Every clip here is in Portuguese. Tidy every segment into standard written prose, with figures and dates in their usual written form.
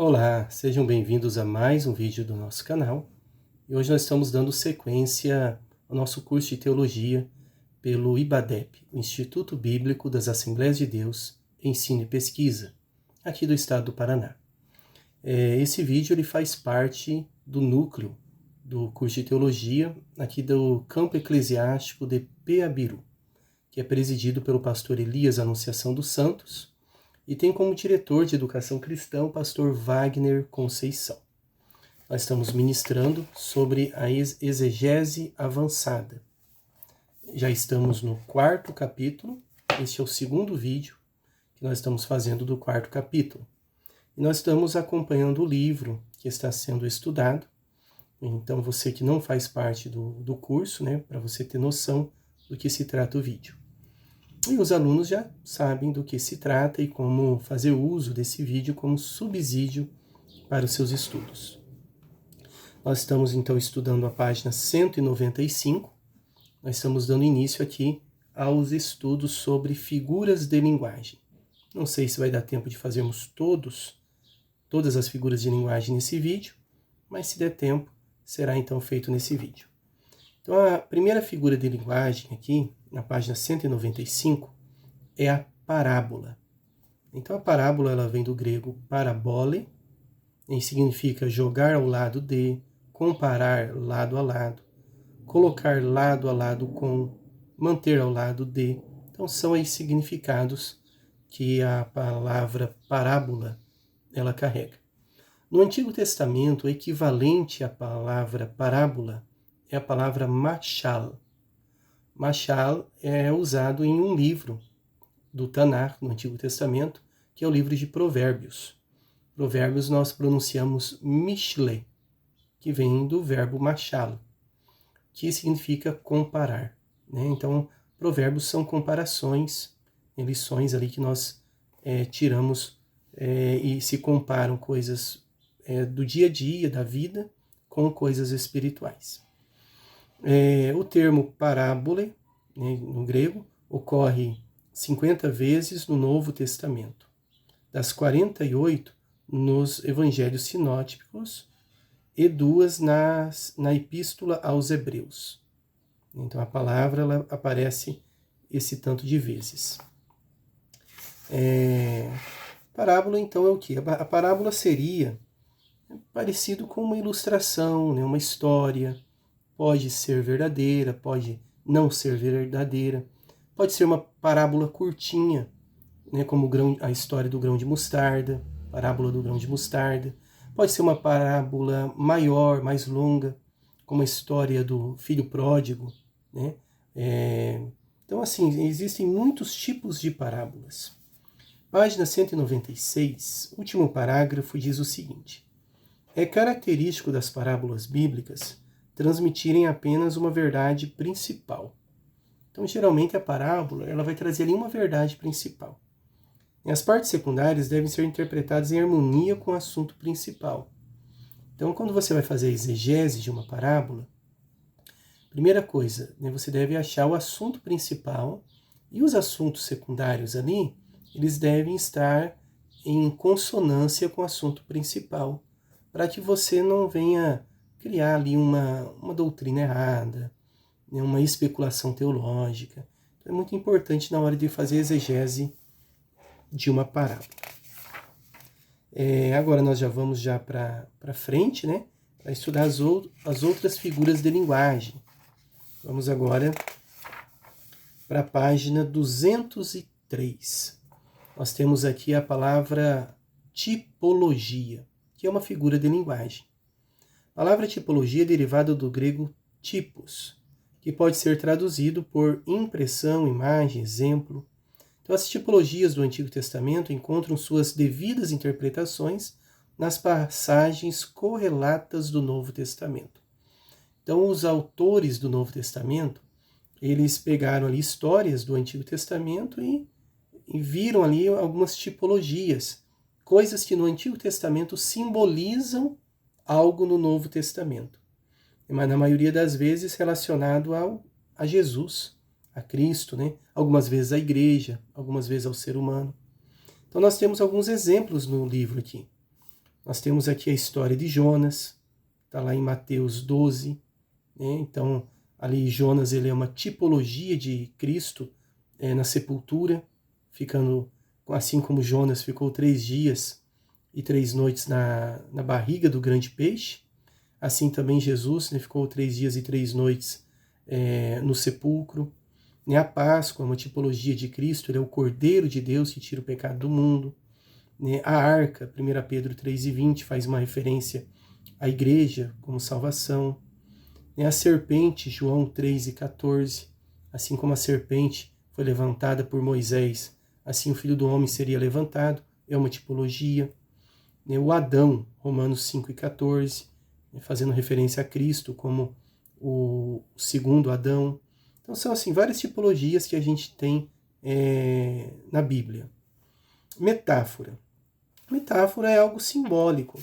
Olá, sejam bem-vindos a mais um vídeo do nosso canal. E hoje nós estamos dando sequência ao nosso curso de teologia pelo IBADEP, o Instituto Bíblico das Assembleias de Deus, Ensino e Pesquisa, aqui do estado do Paraná. Esse vídeo ele faz parte do núcleo do curso de teologia aqui do Campo Eclesiástico de Peabiru, que é presidido pelo pastor Elias Anunciação dos Santos, e tem como diretor de educação cristã o pastor Wagner Conceição. Nós estamos ministrando sobre a exegese avançada. Já estamos no 4º capítulo, este é o 2º vídeo que nós estamos fazendo do 4º capítulo. E nós estamos acompanhando o livro que está sendo estudado. Então você que não faz parte do curso, para você ter noção do que se trata o vídeo. E os alunos já sabem do que se trata e como fazer uso desse vídeo como subsídio para os seus estudos. Nós estamos então estudando a página 195. Nós estamos dando início aqui aos estudos sobre figuras de linguagem. Não sei se vai dar tempo de fazermos todas as figuras de linguagem nesse vídeo, mas se der tempo, será então feito nesse vídeo. Então a primeira figura de linguagem aqui, na página 195, é a parábola. Então a parábola ela vem do grego parabole, e significa jogar ao lado de, comparar lado a lado, colocar lado a lado com, manter ao lado de. Então são aí significados que a palavra parábola ela carrega. No Antigo Testamento, o equivalente à palavra parábola é a palavra machal. Machal é usado em um livro do Tanar, no Antigo Testamento, que é o livro de Provérbios. Provérbios nós pronunciamos mishle, que vem do verbo machal, que significa comparar. Então, provérbios são comparações, lições ali que nós tiramos e se comparam coisas do dia a dia, da vida, com coisas espirituais. O termo parábole, no grego, ocorre 50 vezes no Novo Testamento, das 48 nos Evangelhos sinóticos e 2 na Epístola aos Hebreus. Então a palavra ela aparece esse tanto de vezes. Parábola então é o quê? A parábola seria parecido com uma ilustração, uma história. Pode ser verdadeira, pode não ser verdadeira. Pode ser uma parábola curtinha, como a história do grão de mostarda, parábola do grão de mostarda. Pode ser uma parábola maior, mais longa, como a história do filho pródigo. Então, assim, existem muitos tipos de parábolas. Página 196, último parágrafo, diz o seguinte: é característico das parábolas bíblicas transmitirem apenas uma verdade principal. Então, geralmente, a parábola ela vai trazer ali uma verdade principal. E as partes secundárias devem ser interpretadas em harmonia com o assunto principal. Então, quando você vai fazer a exegese de uma parábola, primeira coisa, você deve achar o assunto principal e os assuntos secundários ali, eles devem estar em consonância com o assunto principal, para que você não venha criar ali uma doutrina errada, uma especulação teológica. Então é muito importante na hora de fazer exegese de uma parábola. Agora nós já vamos para frente, para estudar as outras figuras de linguagem. Vamos agora para a página 203. Nós temos aqui a palavra tipologia, que é uma figura de linguagem. A palavra tipologia é derivada do grego typos, que pode ser traduzido por impressão, imagem, exemplo. Então, as tipologias do Antigo Testamento encontram suas devidas interpretações nas passagens correlatas do Novo Testamento. Então, os autores do Novo Testamento, eles pegaram ali histórias do Antigo Testamento e viram ali algumas tipologias, coisas que no Antigo Testamento simbolizam algo no Novo Testamento, mas na maioria das vezes relacionado a Jesus, a Cristo, algumas vezes à igreja, algumas vezes ao ser humano. Então nós temos alguns exemplos no livro aqui. Nós temos aqui a história de Jonas, está lá em Mateus 12, né? Então, ali Jonas ele é uma tipologia de Cristo na sepultura, ficando, assim como Jonas ficou 3 dias e 3 noites na barriga do grande peixe, assim também Jesus, né, ficou 3 dias e 3 noites no sepulcro. A Páscoa é uma tipologia de Cristo, ele é o Cordeiro de Deus que tira o pecado do mundo. A arca, 1 Pedro 3,20, faz uma referência à igreja como salvação. A serpente, João 3,14, assim como a serpente foi levantada por Moisés, assim o Filho do Homem seria levantado, é uma tipologia. O Adão, Romanos 5,14, fazendo referência a Cristo como o segundo Adão. Então são assim várias tipologias que a gente tem na Bíblia. Metáfora. Metáfora é algo simbólico.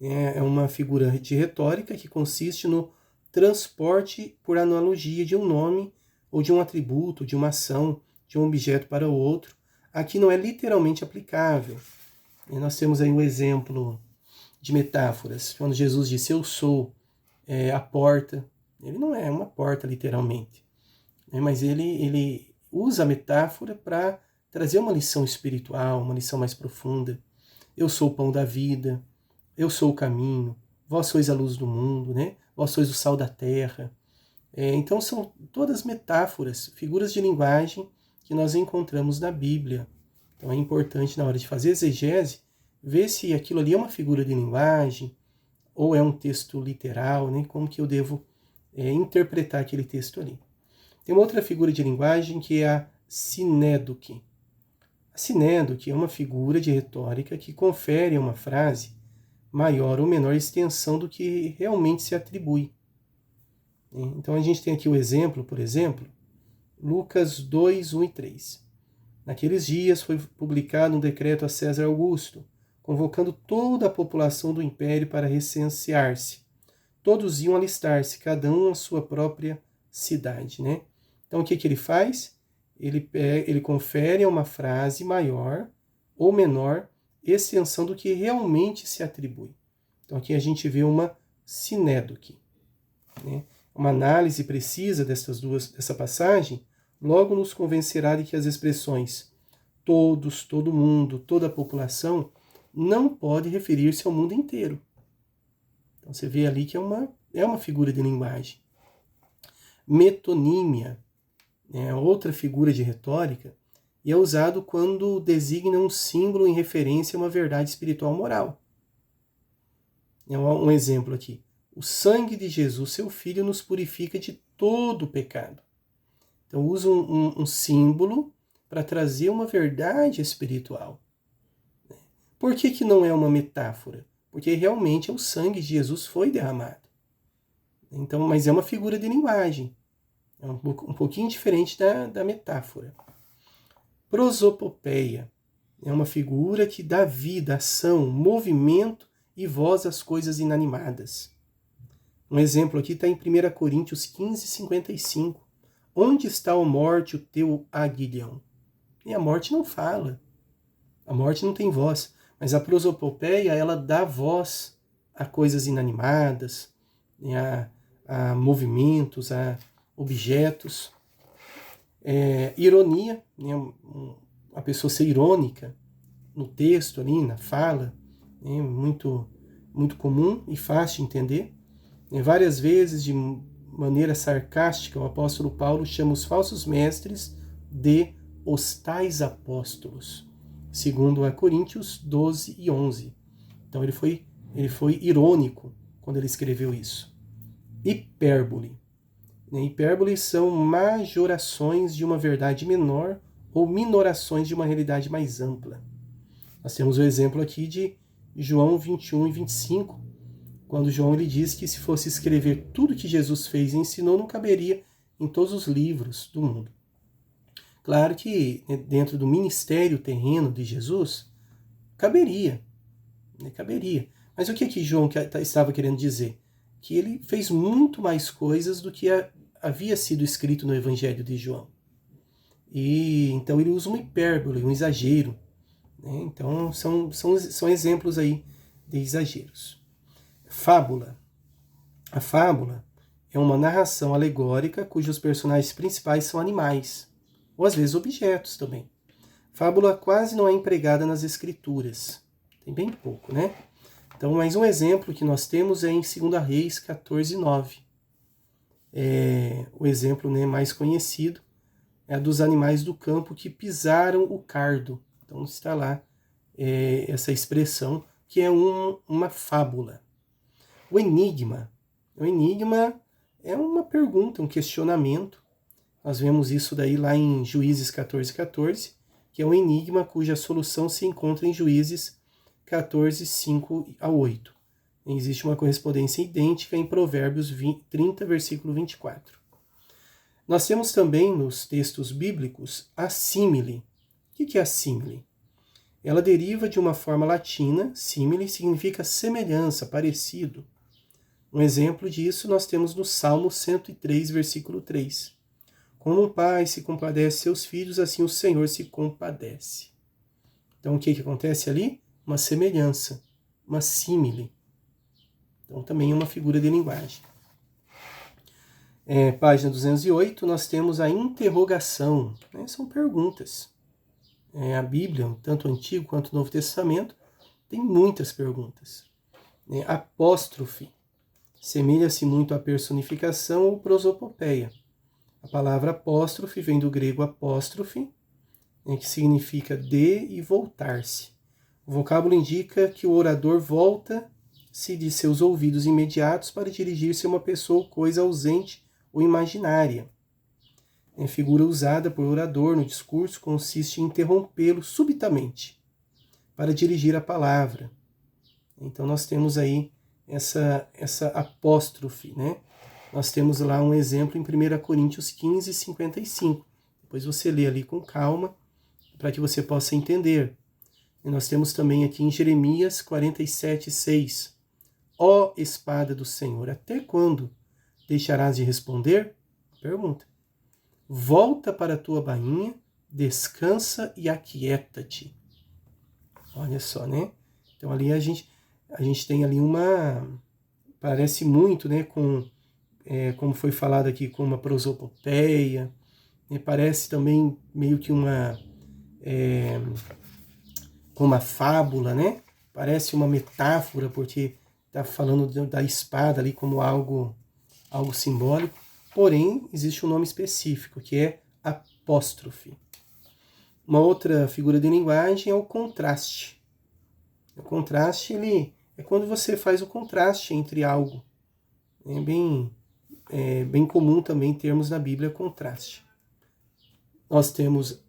É uma figura de retórica que consiste no transporte por analogia de um nome ou de um atributo, de uma ação, de um objeto para o outro. Aqui não é literalmente aplicável. E nós temos aí um exemplo de metáforas. Quando Jesus disse, eu sou a porta. Ele não é uma porta literalmente, mas ele usa a metáfora para trazer uma lição espiritual, uma lição mais profunda. Eu sou o pão da vida, eu sou o caminho, vós sois a luz do mundo, né? Vós sois o sal da terra. Então são todas metáforas, figuras de linguagem que nós encontramos na Bíblia. Então é importante na hora de fazer exegese, ver se aquilo ali é uma figura de linguagem ou é um texto literal, né? Como que eu devo interpretar aquele texto ali. Tem uma outra figura de linguagem que é a sinédoque. A sinédoque é uma figura de retórica que confere a uma frase maior ou menor extensão do que realmente se atribui. Então a gente tem aqui o exemplo, por exemplo, Lucas 2, 1 e 3. Naqueles dias foi publicado um decreto a César Augusto, convocando toda a população do império para recensear-se. Todos iam alistar-se, cada um à sua própria cidade, né? Então o que ele faz? Ele confere a uma frase maior ou menor extensão do que realmente se atribui. Então aqui a gente vê uma sinédoque, né? Uma análise precisa dessa passagem logo nos convencerá de que as expressões todos, todo mundo, toda a população não pode referir-se ao mundo inteiro. Então você vê ali que é uma figura de linguagem. Metonímia é outra figura de retórica e é usado quando designa um símbolo em referência a uma verdade espiritual moral. Um exemplo aqui. O sangue de Jesus, seu Filho, nos purifica de todo o pecado. Então usa um símbolo para trazer uma verdade espiritual. Por que não é uma metáfora? Porque realmente o sangue de Jesus foi derramado. Então, mas é uma figura de linguagem. É um pouquinho diferente da metáfora. Prosopopeia é uma figura que dá vida, ação, movimento e voz às coisas inanimadas. Um exemplo aqui está em 1 Coríntios 15, 55. Onde está, ó morte, o teu aguilhão? E a morte não fala. A morte não tem voz. Mas a prosopopeia, ela dá voz a coisas inanimadas, a movimentos, a objetos. Ironia, né? A pessoa ser irônica no texto ali, na fala, né? muito, muito comum e fácil de entender. Várias vezes, de maneira sarcástica, o apóstolo Paulo chama os falsos mestres de os tais apóstolos, segundo a Coríntios 12 e 11. Então ele foi irônico quando ele escreveu isso. Hipérbole. Hipérbole são majorações de uma verdade menor ou minorações de uma realidade mais ampla. Nós temos o exemplo aqui de João 21 e 25, quando João ele diz que se fosse escrever tudo que Jesus fez e ensinou, não caberia em todos os livros do mundo. Claro que dentro do ministério terreno de Jesus, caberia. Mas o que João estava querendo dizer? Que ele fez muito mais coisas do que havia sido escrito no Evangelho de João. E então ele usa uma hipérbole, um exagero. Né? Então são exemplos aí de exageros. Fábula. A fábula é uma narração alegórica cujos personagens principais são animais, ou às vezes objetos também. Fábula quase não é empregada nas escrituras. Tem bem pouco, né? Então, mais um exemplo que nós temos é em 2 Reis 14:9. O exemplo, né, mais conhecido é a dos animais do campo que pisaram o cardo. Então está lá essa expressão que é uma fábula. O enigma é uma pergunta, um questionamento. Nós vemos isso daí lá em Juízes 14:14, que é um enigma cuja solução se encontra em Juízes 14:5-8. Existe uma correspondência idêntica em Provérbios 30, versículo 24. Nós temos também nos textos bíblicos a símile. O que é a símile? Ela deriva de uma forma latina, símile significa semelhança, parecido. Um exemplo disso nós temos no Salmo 103, versículo 3. Como um pai se compadece de seus filhos, assim o Senhor se compadece. Então o que acontece ali? Uma semelhança, uma símile. Então também é uma figura de linguagem. Página 208, nós temos a interrogação. São perguntas. A Bíblia, tanto o Antigo quanto o Novo Testamento, tem muitas perguntas. Apóstrofe. Semelha-se muito à personificação ou prosopopeia. A palavra apóstrofe vem do grego apóstrofe, que significa de e voltar-se. O vocábulo indica que o orador volta-se de seus ouvidos imediatos para dirigir-se a uma pessoa ou coisa ausente ou imaginária. A figura usada por orador no discurso consiste em interrompê-lo subitamente para dirigir a palavra. Então nós temos aí essa apóstrofe, né? Nós temos lá um exemplo em 1 Coríntios 15:55. Depois você lê ali com calma para que você possa entender. E nós temos também aqui em Jeremias 47:6. Ó espada do Senhor, até quando deixarás de responder? Pergunta. Volta para a tua bainha, descansa e aquieta-te. Olha só, né? Então ali a gente tem ali parece muito, né, com, como foi falado aqui, com uma prosopopeia, parece também meio que com uma fábula, né? Parece uma metáfora, porque está falando da espada ali como algo simbólico. Porém, existe um nome específico, que é apóstrofe. Uma outra figura de linguagem é o contraste. O contraste, ele é quando você faz o contraste entre algo. É bem comum também termos na Bíblia contraste. Nós temos